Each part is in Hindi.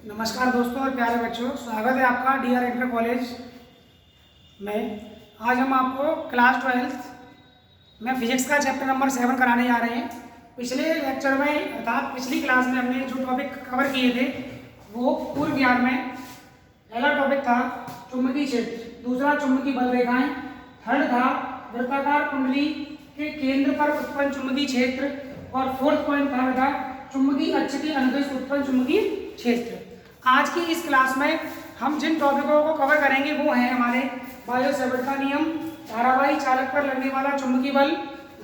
नमस्कार दोस्तों और प्यारे बच्चों, स्वागत है आपका डीआर इंटर कॉलेज में। आज हम आपको क्लास 12 में फिजिक्स का चैप्टर नंबर 7 कराने जा रहे हैं। पिछले लेक्चर में अर्थात पिछली क्लास में हमने जो टॉपिक कवर किए थे वो पूर्व ज्ञान में पहला टॉपिक था चुंबकीय क्षेत्र, दूसरा चुंबकीय बल रेखाएं, थर्ड था वृत्ताकार कुंडली के केंद्र पर उत्पन्न चुंबकीय क्षेत्र और फोर्थ पॉइंट था चुंबकीय अक्ष के अनुदिश उत्पन्न चुंबकीय क्षेत्र। आज की इस क्लास में हम जिन टॉपिकों को कवर करेंगे वो हैं हमारे बायो-सैवर्ट का नियम, धारावाही चालक पर लगने वाला चुंबकीय बल,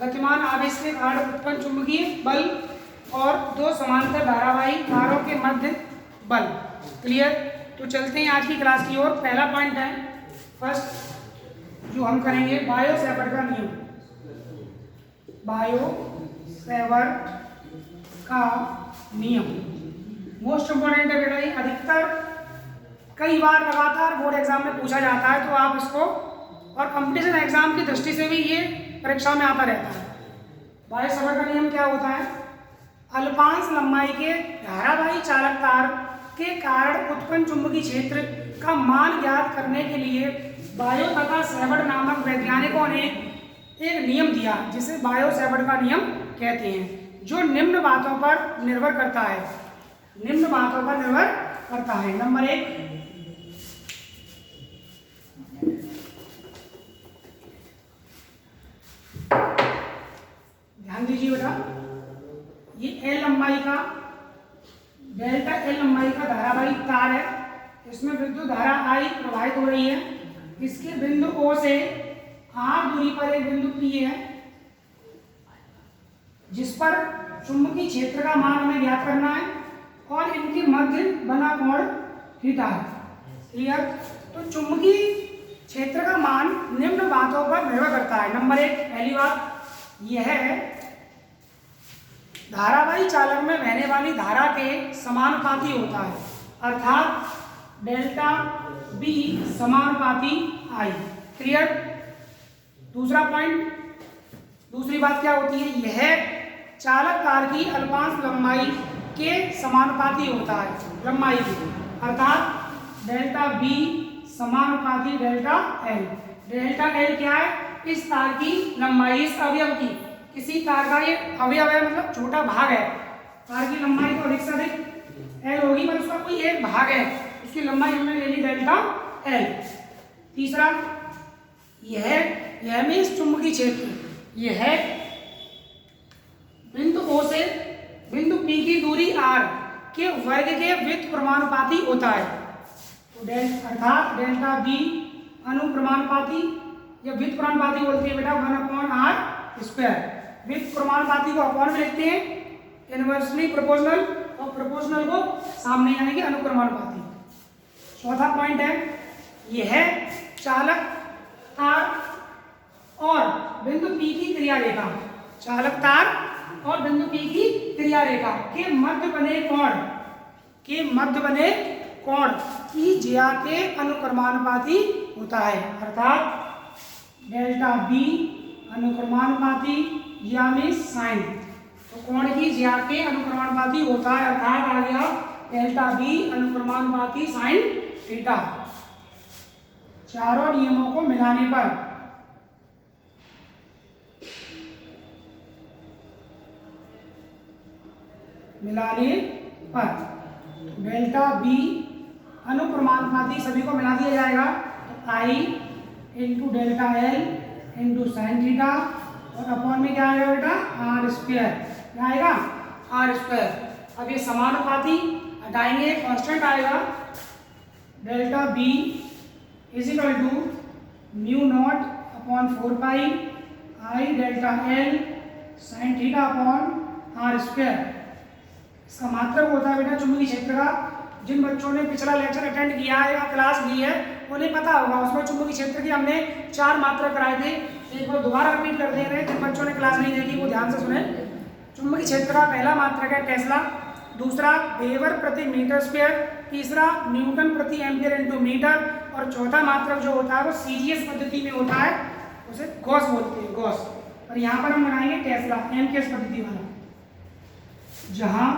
गतिमान आवेश के कारण उत्पन्न चुंबकीय बल और दो समांतर धारावाही तारों के मध्य बल। क्लियर? तो चलते हैं आज की क्लास की ओर। पहला पॉइंट है फर्स्ट जो हम करेंगे बायो-सैवर्ट का नियम। बायो-सैवर्ट का नियम मोस्ट इंपोर्टेंट है बेटा। ये अधिकतर कई बार लगातार बोर्ड एग्जाम में पूछा जाता है, तो आप इसको और कंपटीशन एग्जाम की दृष्टि से भी ये परीक्षा में आता रहता है। बायो-सैवर्ट का नियम क्या होता है? अल्पांश लंबाई के धारावाही चालक तार के कारण उत्पन्न चुंबकीय क्षेत्र का मान ज्ञात करने के लिए बायो तथा सैवर्ट नामक वैज्ञानिकों ने एक नियम दिया जिसे बायो-सैवर्ट का नियम कहते हैं, जो निम्न बातों पर निर्भर करता है। नंबर 1, ध्यान दीजिए बेटा, ये एल लंबाई का डेल्टा एल लंबाई का धारावाही तार है। इसमें विद्युत धारा आई प्रवाहित हो रही है। इसके बिंदु ओ से आर दूरी पर एक बिंदु पी है जिस पर चुंबकीय क्षेत्र का मान हमें ज्ञात करना है और इनके मध्य बना कोण थीटा है। क्लियर? तो चुंबकीय क्षेत्र का मान निम्न बातों पर निर्भर करता है। नंबर 1, पहली बात यह धारावाही चालक में बहने वाली धारा के समानुपाती होता है, अर्थात डेल्टा बी समानुपाती आई। क्लियर? दूसरा पॉइंट, दूसरी बात क्या होती है? यह चालक तार की अल्पांश लंबाई के समानुपाती होता है, लंबाई की, अर्थात डेल्टा बी समानुपाती डेल्टा एल। डेल्टा एल क्या है? इस तार की लंबाई, इस अवयव की, किसी तार का ये अवयव है, मतलब छोटा भाग है। तार की लंबाई तो अधिक से अधिक एल होगी, पर उसका कोई एक भाग है, उसकी लंबाई हमने ले ली डेल्टा एल। तीसरा, यह में इस चुंबकीय क्षेत्र यह बिंदु ओ से बिंदु P की दूरी r के वर्ग के व्युत्क्रमानुपाती होता है। तो अर्थात डेल्टा बी अनुक्रमानुपाती या व्युत्क्रमानुपाती बोलते हैं बेटा 1/r²। व्युत्क्रमानुपाती को अपॉन में लिखते हैं, इनवर्सली प्रोपोर्शनल, और प्रोपोर्शनल को सामने यानी कि अनुक्रमानुपाती। चौथा पॉइंट है, यह चालक तार और बिंदु P की क्रिया रेखा, चालक तार और बिंदु P की क्रिया रेखा के मध्य बने कोण की ज्या के अनुक्रमानुपाती होता है, अर्थात डेल्टा बी अनुक्रमानुपाती यानी साइन। तो कोण की ज्या के अनुक्रमानुपाती होता है, अर्थात आ गया डेल्टा बी अनुक्रमानुपाती साइन थीटा। चारों नियमों को मिलाने पर डेल्टा बी अनुक्रमानुपाती सभी को मिला दिया जाएगा, तो I into delta L into sine theta और अपॉन में क्या आएगा बेटा? r²। क्या आएगा? r²। अब ये समानुपाती हटाएंगे, कांस्टेंट आएगा, delta B is equal to mu not upon 4 pi I delta L sine theta upon r²। इसका मात्रक होता है बेटा चुंबकीय क्षेत्र का। जिन बच्चों ने पिछला लेक्चर अटेंड किया है या क्लास ली है उन्हें पता होगा, उसमें चुंबकीय क्षेत्र की हमने 4 मात्रक कराए थे। एक बार दोबारा रिपीट कर दे रहे हैं, जिन बच्चों ने क्लास नहीं देखी वो ध्यान से सुने। चुंबकीय क्षेत्र का पहला मात्रक है टेस्ला, दूसरा वेबर प्रति मीटर स्क्वायर, तीसरा न्यूटन प्रति एम्पियर इंटू मीटर, और चौथा मात्रक जो होता है वो सीजीएस पद्धति में होता है, उसे गॉस बोलते हैं, गॉस। और यहाँ पर हम बनाएंगे टेस्ला, एमकेएस पद्धति वाला, जहाँ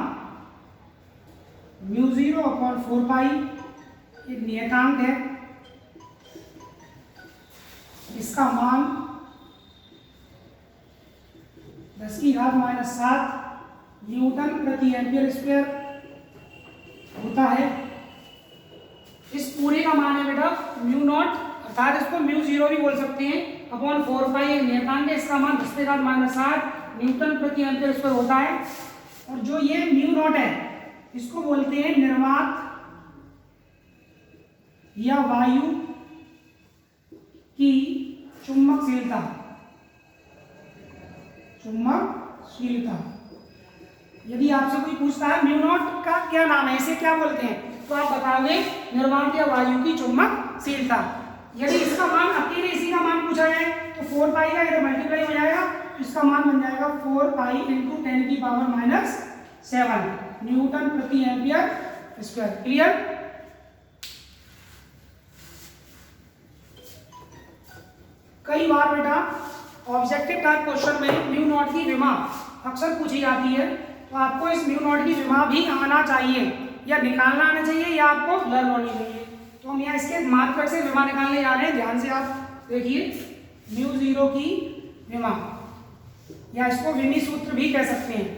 म्यू 0 0/4 एक नियतांक है, इसका मान 10⁻⁷ न्यूटन प्रति एम्पियर स्क्वायर होता है। इस पूरे का मान है बेटा म्यू नॉट, अर्थात इसको म्यू 0 भी बोल सकते हैं, अपॉन 4 एक नियतांक है, इसका मान 10⁻⁷ न्यूटन प्रति एम्पियर स्क्वायर होता है। और जो ये म्यू नॉट है इसको बोलते हैं निर्वात या वायु की चुंबकशीलता। यदि आपसे कोई पूछता है म्यू नॉट का क्या नाम है, इसे क्या बोलते हैं, तो आप बताओगे निर्वात या वायु की चुंबकशीलता। यदि इसका मान अकेले इसी का मान पूछा जाए तो 4 का इधर मल्टीप्लाई हो जाएगा, इसका मान बन जाएगा 4 × 10⁻⁷ न्यूटन प्रति एम्पियर स्क्वायर। क्लियर? कई बार बेटा ऑब्जेक्टिव टाइप क्वेश्चन में म्यू नॉट की विमा अक्सर पूछी जाती है, तो आपको इस म्यू नॉट की विमा भी आना चाहिए या निकालना आना चाहिए या आपको लर्न होनी चाहिए। तो हम यहाँ इसके मात्रक से विमा निकालने जा रहे हैं, ध्यान से आप देखिए। म्यू 0 की विमा, या इसको विमी सूत्र भी कह सकते हैं,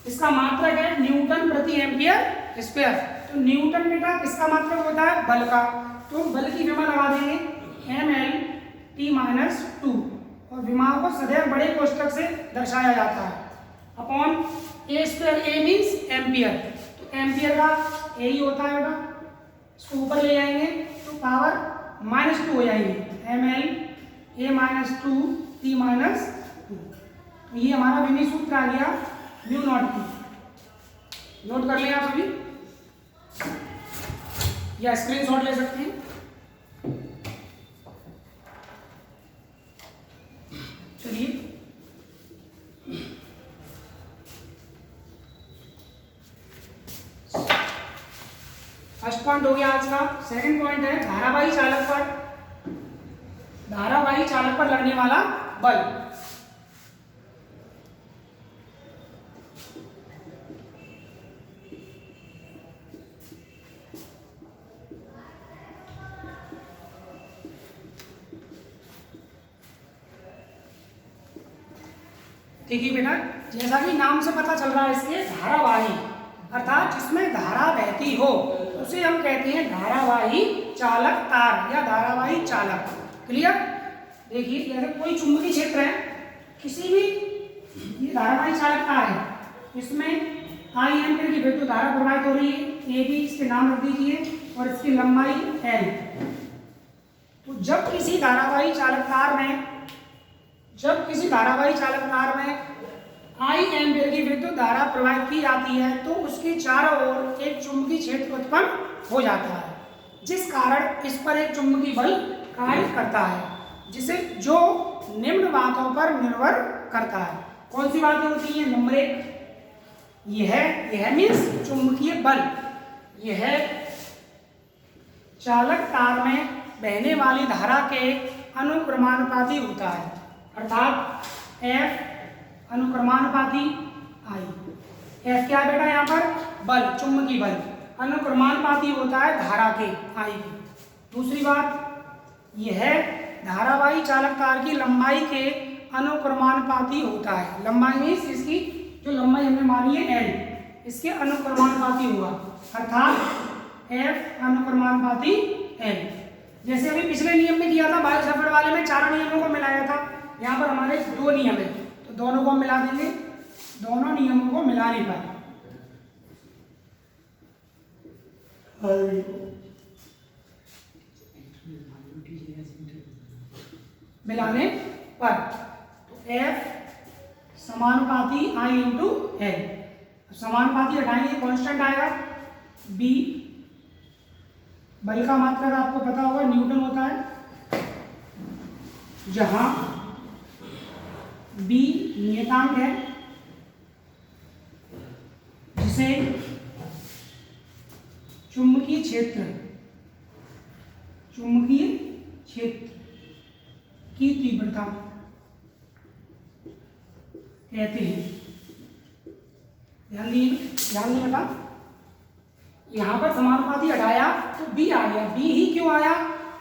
इसका मात्रक है न्यूटन प्रति एम्पियर स्क्वायर। तो न्यूटन बेटा किसका मात्रक होता है, बल का, तो बल की विमा लगा देंगे mL/t-2 और विमा को सदैव बड़े कोष्ठक से दर्शाया जाता है upon a²। a means ampere, तो एम्पियर का a ही होता है बेटा, इसको ऊपर ले जाएंगे तो पावर -2 हो जाएगी, mL/a-2t-2। तो ये हमारा विमी सूत्र आ गया म्यू नॉट की। नोट कर लें आप सभी या स्क्रीनशॉट ले सकते हैं। चलिए फर्स्ट पॉइंट हो गया आज का। सेकंड पॉइंट है धारावाही चालक पर लगने वाला बल। देखिए बेटा, जैसा कि नाम से पता चल रहा है इसके धारावाही, अर्थात जिसमें धारा बहती हो उसे हम कहते हैं धारावाही चालक तार या धारावाही चालक। क्लियर? देखिए जैसे कोई चुंबकीय क्षेत्र है, किसी भी ये धारावाही चालक तार है, इसमें I एम्पीयर की विद्युत धारा प्रवाहित हो रही है, ए बी इसके नाम रख दीजिए और इसकी लंबाई L। तो जब किसी धारावाही चालक तार में I एम्पीयर की विद्युत धारा प्रवाहित की जाती है तो उसके चारों ओर एक चुंबकीय क्षेत्र उत्पन्न हो जाता है, जिस कारण इस पर एक चुंबकीय बल कार्य करता है, जिसे जो निम्न बातों पर निर्भर करता है। कौन सी बातें होती हैं? नंबर 1, यह मीन्स चुंबकीय बल, यह चालक तार में बहने वाली धारा के अनुक्रमानुपाती होता है, अर्थात F अनुक्रमानुपाती I। F क्या है बेटा यहाँ पर? बल, चुंबकीय बल, अनुक्रमानुपाती होता है धारा के I की। दूसरी बात, यह धारावाही चालक तार की लंबाई के अनुक्रमानुपाती होता है। लंबाई मीन्स इसकी जो लंबाई हमने मानी है L, इसके अनुक्रमानुपाती हुआ, अर्थात F अनुक्रमानुपाती L। जैसे अभी पिछले नियम में किया था, बायो सावर्ट वाले में चारों नियमों को मिलाया था, यहाँ पर हमारे 2 नियम है तो दोनों को हम मिला देंगे, दोनों नियमों को मिलाने पर तो F समानुपाती I इंटू L, समानुपाती हटाएंगे कांस्टेंट आएगा। B बल का मात्रक आपको पता होगा न्यूटन होता है, जहां B नियतांक है जिसे चुंबकीय क्षेत्र की तीव्रता कहते हैं। ध्यान दिए बेटा, यहाँ पर समानुपाती हटाया तो बी आ गया। बी ही क्यों आया?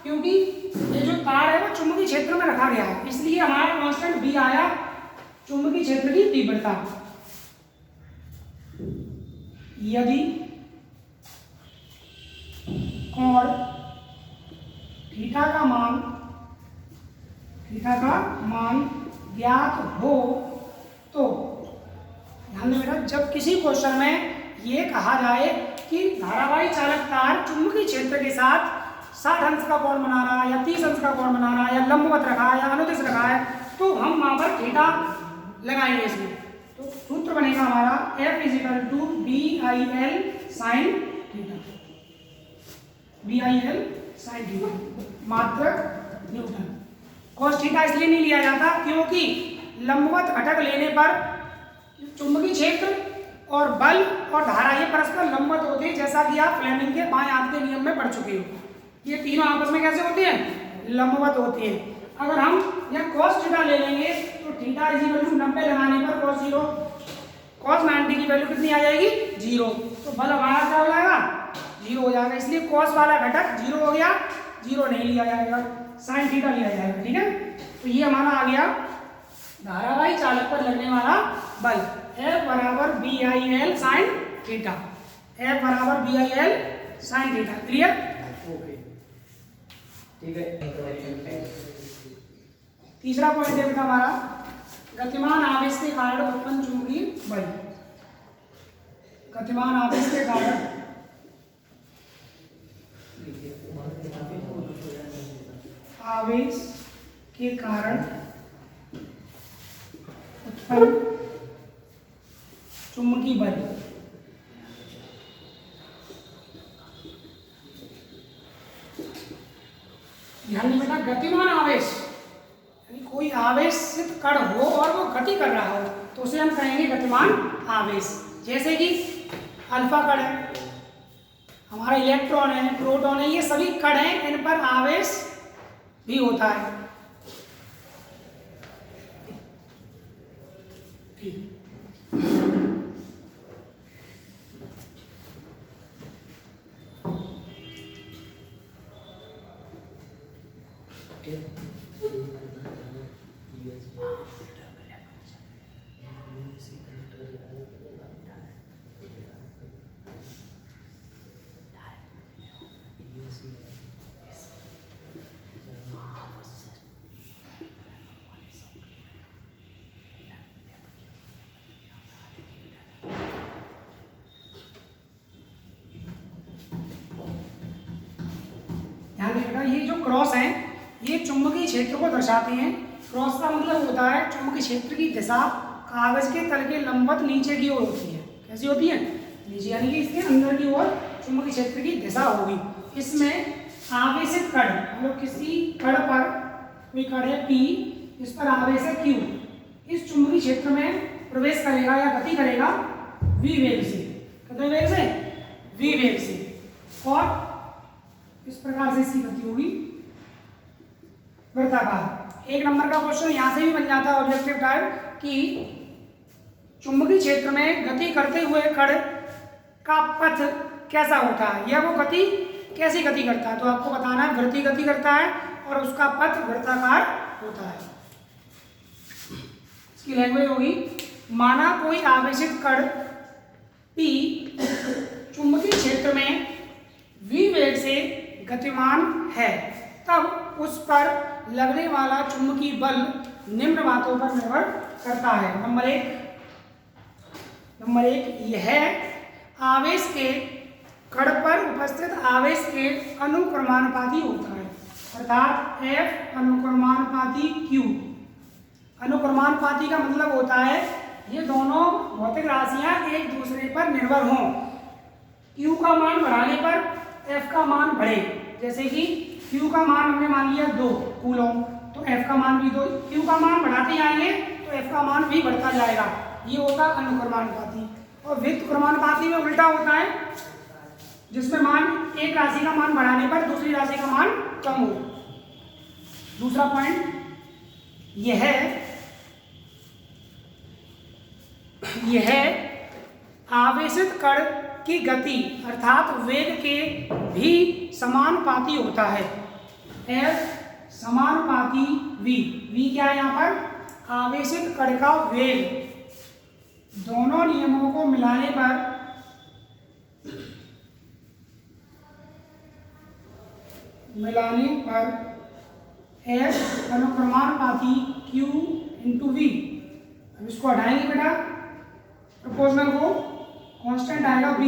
क्योंकि ये जो तार है वो चुंबकीय क्षेत्र में रखा गया है, इसलिए हमारा कांस्टेंट बी आया, चुंबकीय क्षेत्र की तीव्रता। यदि कोण थीटा का मान ज्ञात हो तो ध्यान दें बेटा, जब किसी क्वेश्चन में ये कहा जाए कि धारावाही चालक तार चुंबकीय क्षेत्र के साथ 60 अंश का कोण बना रहा है या 30 अंश का कोण बना रहा है या लंबवत रखा है या अनुदिश रखा है, तो हम वहां पर थीटा लगाएंगे इसमें। तो सूत्र बनेगा हमारा F = BIL sin theta, BIL sin theta मात्रक न्यूटन। cos थीटा इसलिए नहीं लिया जाता क्योंकि लंबवत घटक लेने पर चुंबकीय क्षेत्र और बल और धारा ये परस्पर लंबवत होते हैं, जैसा कि आप फ्लेमिंग के बाएं हाथ के नियम में पढ़ चुके हो। ये तीनों आपस में कैसे होते हैं? लंबवत होते हैं। अगर हम यहाँ cos थीटा ले लेंगे तो थीटा = 90 लगाने पर cos 90 की वैल्यू कितनी आ जाएगी? 0। तो बल हमारा क्या हो जाएगा? 0 हो जाएगा। इसलिए cos वाला घटक 0 हो गया, 0 नहीं लिया जाएगा, sin थीटा लिया जाएगा। ठीक है, तो ये हमारा आ गया धारावाही चालक पर लगने वाला बल। F = BIL sin theta, F = BIL sin theta. Clear? Okay, ठीक है। तीसरा पॉइंट है बेटा हमारा गतिमान आवेश के कारण उत्पन्न चुंबकीय बल। गतिमान आवेश के कारण उत्पन्न चुंबकीय बल। ध्यान दें बेटा, गतिमान आवेश यानी कोई आवेशित कण हो और वो गति कर रहा हो तो उसे हम कहेंगे गतिमान आवेश। जैसे कि अल्फा कण है, हमारा इलेक्ट्रॉन है, प्रोटॉन है, ये सभी कण हैं, इन पर आवेश भी होता है। ये जो क्रॉस हैं ये चुंबकीय क्षेत्र को दर्शाते हैं। क्रॉस का मतलब होता है चुंबकीय क्षेत्र की दिशा कागज के तल के लंबवत नीचे की ओर होती है। कैसी होती है? नीचे, यानी कि इसके अंदर की ओर चुंबकीय क्षेत्र की दिशा होगी। इसमें आवेशित कण, मतलब किसी कण पर, कोई कण है P, इस पर आवेश है Q, इस चुंबकीय क्षेत्र में प्रवेश करेगा या गति करेगा v वेग से। कितने वेग से? v वेग से। और इस प्रकार से इसकी गति होगी वृत्ताकार। एक नंबर का क्वेश्चन यहाँ से भी बन जाता है ऑब्जेक्टिव टाइप कि चुंबकीय क्षेत्र में गति करते हुए कण का पथ कैसा होता है, या वो गति कैसी गति करता है। तो आपको बताना है वृत्तीय गति करता है और उसका पथ वृत्ताकार होता है। इसकी लैंग्वेज होगी, माना कोई आवेशित कण P चुंबकीय क्षेत्र में v वेग से गतिमान है, तब उस पर लगने वाला चुंबकीय बल निम्न बातों पर निर्भर करता है। नंबर एक यह आवेश के कण पर उपस्थित आवेश के अनुक्रमानुपाती होता है, अर्थात F अनुक्रमानुपाती Q। अनुक्रमानुपाती का मतलब होता है ये दोनों भौतिक राशियां एक दूसरे पर निर्भर हों। Q का मान बढ़ाने पर F का मान बढ़े। जैसे कि Q का मान हमने मान लिया 2 कूलम, तो F का मान भी 2। Q का मान बढ़ाते जाएंगे तो F का मान भी बढ़ता जाएगा। ये होगा अनुक्रमानुपाती। और व्युत्क्रमानुपाती में उल्टा होता है, जिसमें मान एक राशि का मान बढ़ाने पर दूसरी राशि का मान कम हो। दूसरा पॉइंट यह आवेशित कण की गति अर्थात वेग के भी समानुपाती होता है। F समानुपाती v। v क्या है यहाँ पर? आवेशित कण का वेग। दोनों नियमों को मिलाने पर F अनुप्रमाणपाती Q इंटू v। अब इसको हटाएंगे बेटा, प्रोपोर्शनल को, कांस्टेंट आएगा b।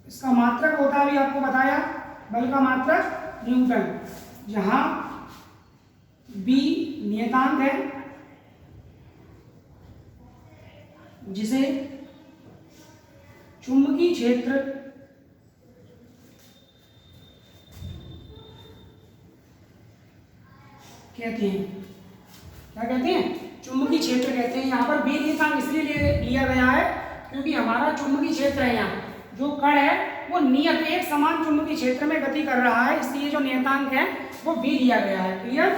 इसका मात्रक होता है, अभी आपको बताया, बल का मात्रक न्यूटन, जहां b नियतांक है जिसे चुंबकीय क्षेत्र कहते हैं। क्या कहते हैं? चुंबकीय क्षेत्र कहते हैं। यहाँ पर बी नियतांक इसलिए लिया गया है क्योंकि हमारा चुंबकीय क्षेत्र है, यहाँ जो कण है वो नियत एक समान चुंबकीय क्षेत्र में गति कर रहा है, इसलिए जो नियतांक है वो बी लिया गया है। क्लियर?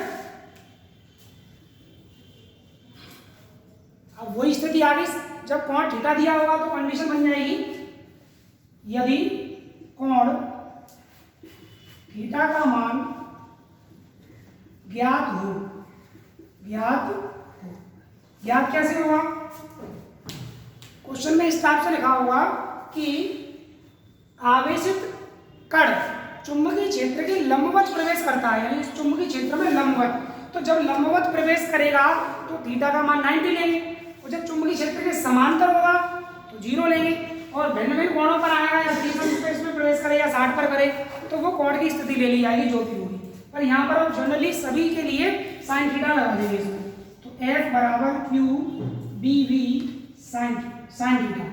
अब वही स्थिति आ गई, जब कोण थीटा दिया होगा तो कंडीशन बन जाएगी, यदि कोण थीटा का मान ज्ञात हो। ज्ञात कैसे होगा? क्वेश्चन में इस टाइप से लिखा होगा कि आवेशित कण चुंबकीय क्षेत्र के लंबवत प्रवेश करता है, यानी इस चुंबकीय क्षेत्र में लंबवत। तो जब लंबवत प्रवेश करेगा तो थीटा का मान 90 लेंगे, और जब चुंबकीय क्षेत्र के समांतर होगा तो 0 लेंगे, और भिन्न भिन्न कोणों पर आएगा, या 30 स्पेस में प्रवेश करे या 60 पर करे तो वो कोण की स्थिति ले ली जाएगी जो भी होगी। पर यहाँ पर अब जनरली सभी के लिए साइन थीटा लगा देंगे इसमें। तो F बराबर Q B V sine theta,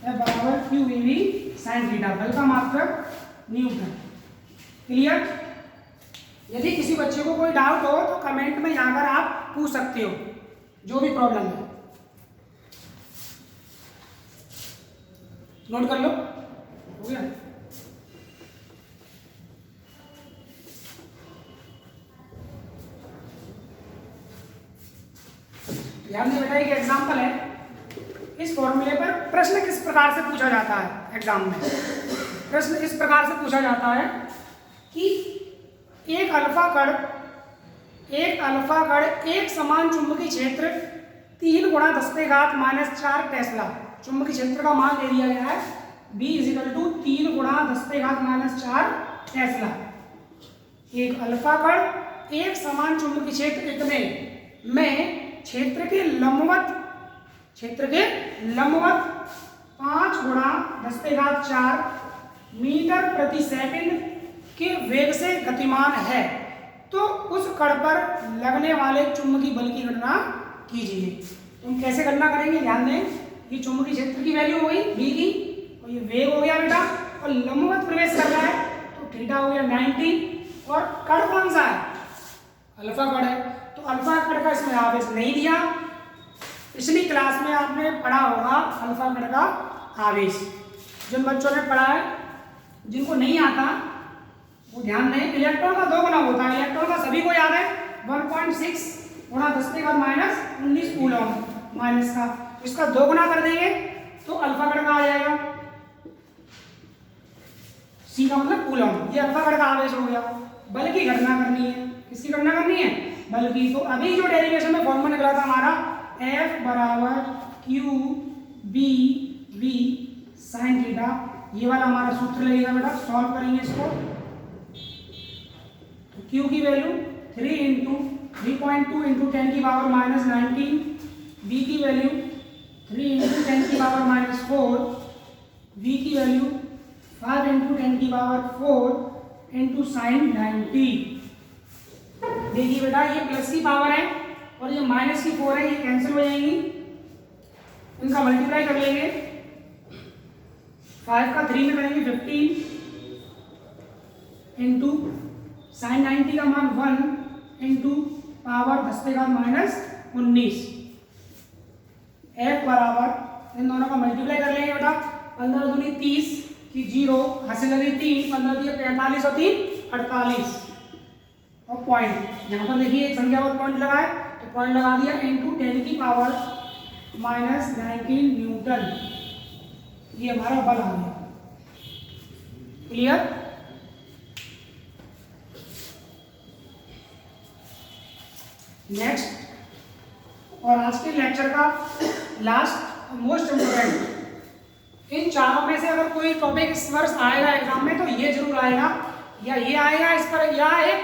F बराबर Q B V sine theta, बल का मात्रक न्यूटन। क्लियर? यदि किसी बच्चे को कोई डाउट हो तो कमेंट में जाकर आप पूछ सकते हो, जो भी प्रॉब्लम है। नोट कर लो, हो गया? ध्यान दें बेटा, एक एग्जाम्पल है। इस फॉर्मूले पर प्रश्न किस प्रकार से पूछा जाता है एग्जाम में? प्रश्न इस प्रकार से पूछा जाता है कि एक अल्फा कण एक समान चुंबकीय क्षेत्र 3 गुणा 10⁻⁻4 टेस्ला, चुंबकीय क्षेत्र का मान दे दिया गया है B = 3 गुणा 10⁻⁻4 टेस्ला। एक अल्फा कण एक समान चुंबकीय क्षेत्र इतने में क्षेत्र के लंबवत 5 गुणा 10⁻4 मीटर प्रति सेकंड के वेग से गतिमान है, तो उस कण पर लगने वाले चुंबकीय बल की गणना कीजिए। तुम कैसे गणना करेंगे? ध्यान दें, ये चुंबकीय क्षेत्र की वैल्यू हो गई बी की, और ये वेग हो गया बेटा, और लंबवत प्रवेश कर रहा है तो थीटा हो गया 90, और कण कौन सा है? अल्फा कण है, तो अल्फा कण का इसमें आवेश नहीं दिया। पिछली क्लास में आपने पढ़ा होगा अल्फा कण का आवेश, जिन बच्चों ने पढ़ा है, जिनको नहीं आता वो ध्यान दें। इलेक्ट्रॉन का 2 गुना होता है, इलेक्ट्रॉन का सभी को याद है, 1.6 गुणा 10⁻⁻19 कूलम माइनस का, इसका 2 गुना कर देंगे तो अल्फा कण का आ जाएगा, सी का मतलब कूलम। ये अल्फा कण का आवेश हो गया। बल की गणना करनी है, किसकी गणना करनी है? बल की। तो अभी जो डेरिवेशन में फॉर्मूला निकला था हमारा F बराबर Q B V sine theta, ये वाला हमारा सूत्र लगेगा बेटा। सॉल्व करेंगे इसको, तो Q की वैल्यू 3 × 3.2 × 10⁻⁻19, B की वैल्यू 3 × 10⁻⁻4, V की वैल्यू 5 × 10⁻4 × साइन 90। देखिए बेटा, ये प्लस की पावर है और ये माइनस की 4 है, ये कैंसिल हो जाएंगी, इनका मल्टीप्लाई कर लेंगे। 5 का 3 में करेंगे 15 इंटू साइन 90 का मान 1 इंटू पावर 10⁻⁻19। F बराबर इन दोनों का मल्टीप्लाई कर लेंगे बेटा। 15 दूनी 30 की 0 हासिल लगी 3, 15 दिए 45 और 3 48, और पॉइंट यहाँ पर देखिए एक संख्या पर पॉइंट लगाए तो पॉइंट लगा दिया इंटू 10⁻⁻19 न्यूटन। ये हमारा बल आ गया। क्लियर? नेक्स्ट, और आज के लेक्चर का लास्ट मोस्ट इम्पोर्टेंट, इन चारों में से अगर कोई टॉपिक इस वर्ष आएगा एग्जाम में तो ये जरूर आएगा, या ये आएगा इस पर, या एक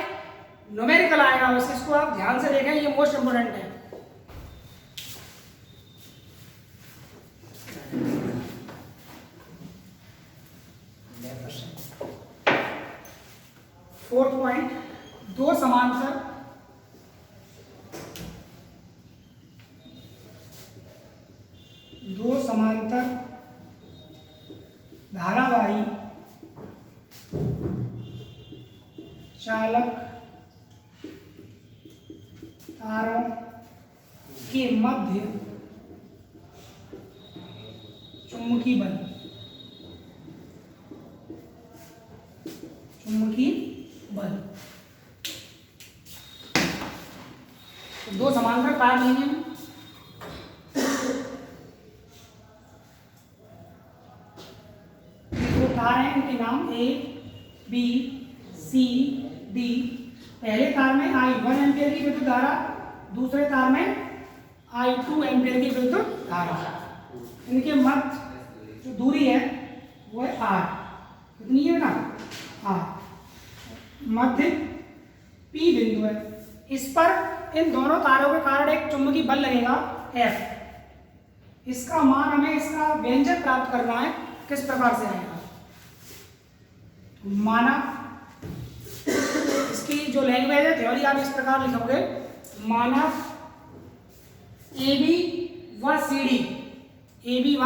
न्यूमेरिकल आएगा। बस इसको आप ध्यान से देखें, ये मोस्ट इम्पोर्टेंट है। फोर्थ पॉइंट, दो समांतर धारावाही चालक तारों के मध्य चुंबकीय बल, तो दो समांतर तार लेंगे हम। दो तार हैं, इनके नाम ए, बी, सी, डी। पहले तार में I1 एम्पियर की विद्युत धारा, दूसरे तार में I2 एम्पियर की विद्युत धारा। इनके मध्य जो दूरी है वो है R। कितनी है ना? R। मध्य P बिंदु है। इस पर इन दोनों तारों के कारण एक चुंबकीय बल लगेगा F। इसका मान हमें, इसका व्यंजक प्राप्त करना है। किस प्रकार से आएगा? माना, इसकी जो लैंग्वेज है, थ्योरी आप इस प्रकार लिखोगे, माना AB व CD, AB व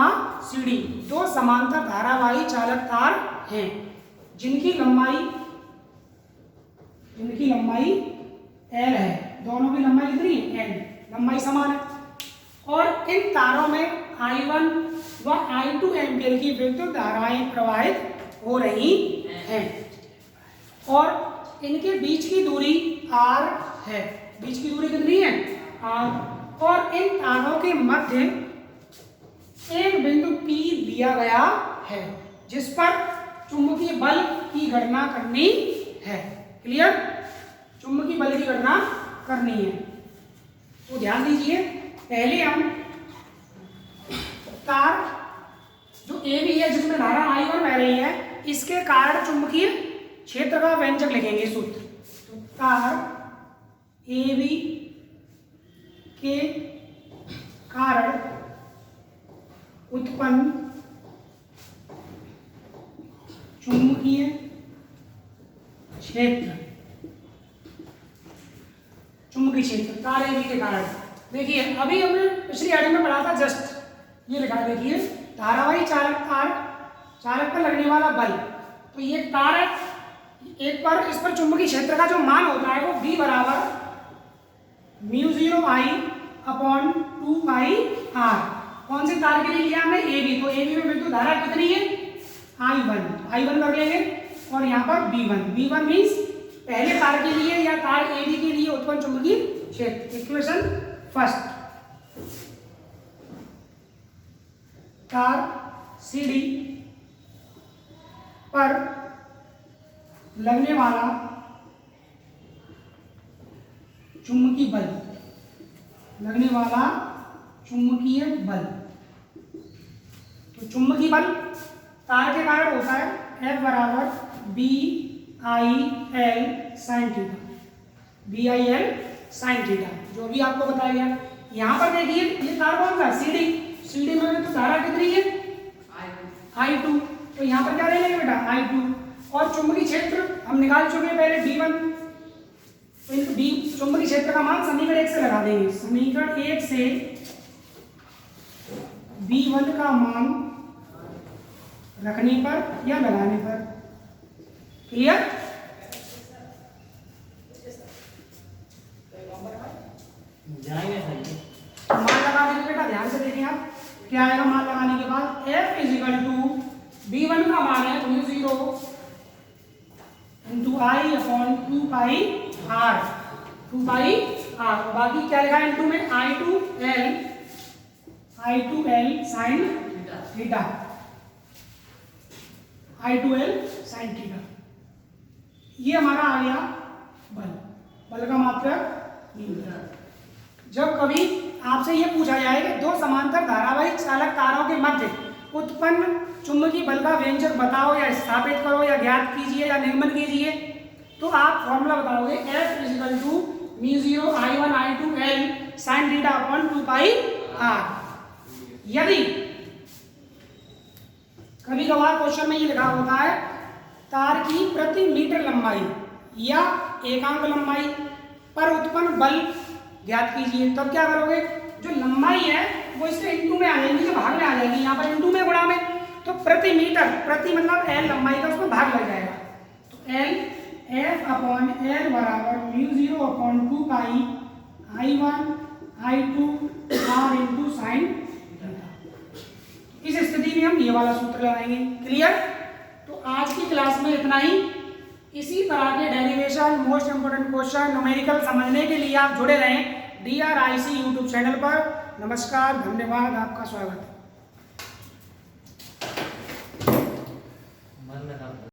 CD दो समांतर धारावाही चालक तार हैं जिनकी लंबाई L है। दोनों की लंबाई कितनी है? L। लंबाई समान है। और इन तारों में I1 व I2 एम्पियर की विद्युत धाराएं प्रवाहित हो रही हैं और इनके बीच की दूरी R है। बीच की दूरी कितनी है? R। और इन तारों के मध्य एक बिंदु P दिया गया है जिस पर चुंबकीय बल की गणना करनी है। क्लियर? चुंबकीय बल की गणना करनी है। तो ध्यान दीजिए, पहले हम तार जो AB है जिसमें धारा I1 बह रही है, इसके कारण चुंबकीय क्षेत्र का व्यंजक लिखेंगे, सूत्र। तो तार AB के कारण उत्पन्न चुंबकीय क्षेत्र, तार AB के कारण। देखिए, अभी हमने पिछली आड़ी में पढ़ा था, जस्ट ये लिखा है, देखिए, धारावाही चालक तार, चालक पर लगने वाला बल। तो ये तार है, एक पर इस पर चुंबकीय क्षेत्र का जो मान होता है वो B बराबर μ0I अपॉन 2πr। कौन से तार के लिए लिया हमने? AB। तो AB में विद्युत धारा कितनी है? I1 कर लेंगे, और यहाँ पर B1 मीन्स पहले तार के लिए या तार AB के लिए उत्पन्न चुंबकीय क्षेत्र। इक्वेशन फर्स्ट, तार CD पर लगने वाला चुंबकीय बल, तो चुंबकीय बल तार के कारण होता है F बराबर BIL sin थीटा, जो भी आपको बताया गया। यहाँ पर देखिए, ये तार कौन सा? CD में तो धारा कितनी है? I2। तो यहाँ पर क्या ले लेंगे बेटा? I2। और चुंबकीय क्षेत्र हम निकाल चुके हैं पहले B1। तो इनको चुंबकीय क्षेत्र का मान समीकरण 1 से लगा देंगे। समीकरण 1 से B1 का मान रखने पर या लगाने पर। क्लियर? जाएंगे सही। मान लगा देंगे बेटा, ध्यान से देखें आप क्या आएगा। मान लगाने के बाद F इजिकल टू B1 का मान है μ0 इंटू I अपॉन 2πr। बाकी क्या लिखा है इंटू में? I2L sin theta. I2L sin theta. ये हमारा आ गया बल, बल का मात्रक न्यूटन। जब कभी आपसे ये पूछा जाए कि दो समांतर धारावाहिक चालक तारों के मध्य उत्पन्न चुंबकीय बल का व्यंजक बताओ या स्थापित करो या ज्ञात कीजिए या निर्माण कीजिए, तो आप फॉर्मूला बताओगे F equal to μ0 I1 I2 L sin theta upon 2 pi r। यदि कभी कभार क्वेश्चन में ये लिखा होता है तार की प्रति मीटर लंबाई या एकांक लंबाई पर उत्पन्न बल ज्ञात कीजिए, तब क्या करोगे, जो लंबाई है वो इसके इंटू में आ जाएगी, जो भाग में आ जाएगी, यहाँ पर इंटू में गुणा में, तो प्रति मीटर, प्रति मतलब एल लंबाई का उसमें भाग लग जाएगा, तो एल एफ अपॉन एल बराबर μ0 अपॉन 2 पाई I1 I2 r into sine theta. इस स्थिति में हम ये वाला सूत्र लगाएंगे। क्लियर? तो आज की क्लास में इतना ही। इसी तरह के derivation, most important question, numerical समझने के लिए आप जुड़े रहें DRIC यूट्यूब चैनल पर। नमस्कार, धन्यवाद, आपका स्वागत है।